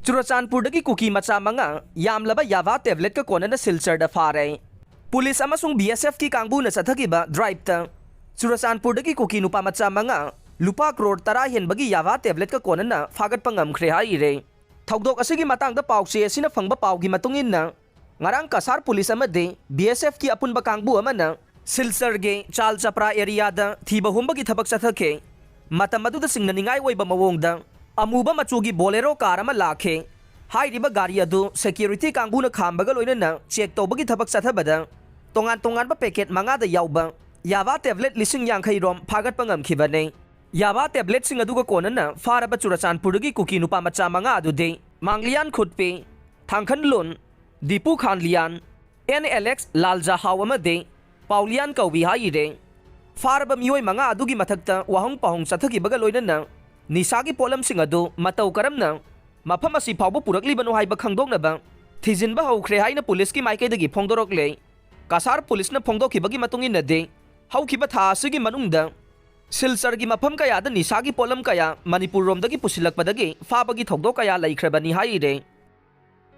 चुराचानपुरदगी cookie मचा मंगा यामलबा यावा टेबलेट का कोनना सिलचरदा फारे पुलिस अमसुंग बीएसएफ की कांगबुना चथगिबा ड्राइवता चुराचानपुरदगी कुकी नुपा मचा मंगा लुपा करोड़ 10 हेनबगी यावा टेबलेट का कोनना फागटपा ngamkhre हाइरे थौदोक असigi matangda पाउचे असिना फंगबा पाउगी मतुंगिनना ngarang kasar पुलिस अमदे बीएसएफ की अपुनबा कांगबु अमना सिलचरगे चाल चपरा एरियादा थीबा हुंबगी थबक चथके मतम अदुदा सिंगननिंगाई ओइबा मवोंगदा अमुबा मचुगी बोलेरो कार अमा लाखे हाइरिबा गाड़ी अदु सिक्योरिटी कांगबुना खामबगा लोइनना चेक तौबगी थबक चथबदा तोंगान तोंगानबा पैकेट मंगादा याउबा यावा टेबलेट लिसिंग यांखै रोम फागटपा ngamkhibane यावा टेबलेट सिंग अदुगा कोनना फारबा चुराचानपुरदगी कुकी नुपा मचा मंगा अदुदे मांगलियान खुदपे थांखनलुन दीपू खानलियान एनएलएक्स लालजा हावमदे पाउलियान कौबी हाइरे फारबा मियोय मंगा अदुगी मथक्ता वाहंग पाहंग चथगिबगा लोइनना निसागी पोलम सिंग अदु मतौ करमना मफम असि फावबो पुरकलिबनो हाइबा खंगदोंनबा थिजिनबा हौख्रे हाइना पुलिस की माइकेदगी फोंदोरकले कासार पुलिसना फोंदोखिबगी मतुंगिनदे हौखिबा था असigi मनुंगदा सिलचरगी मफम कयादा निसागी पोलम कया मणिपुर रोमदगी पुसिलकपदगी फाबगी थौदो कया लैख्रबनी हाइरे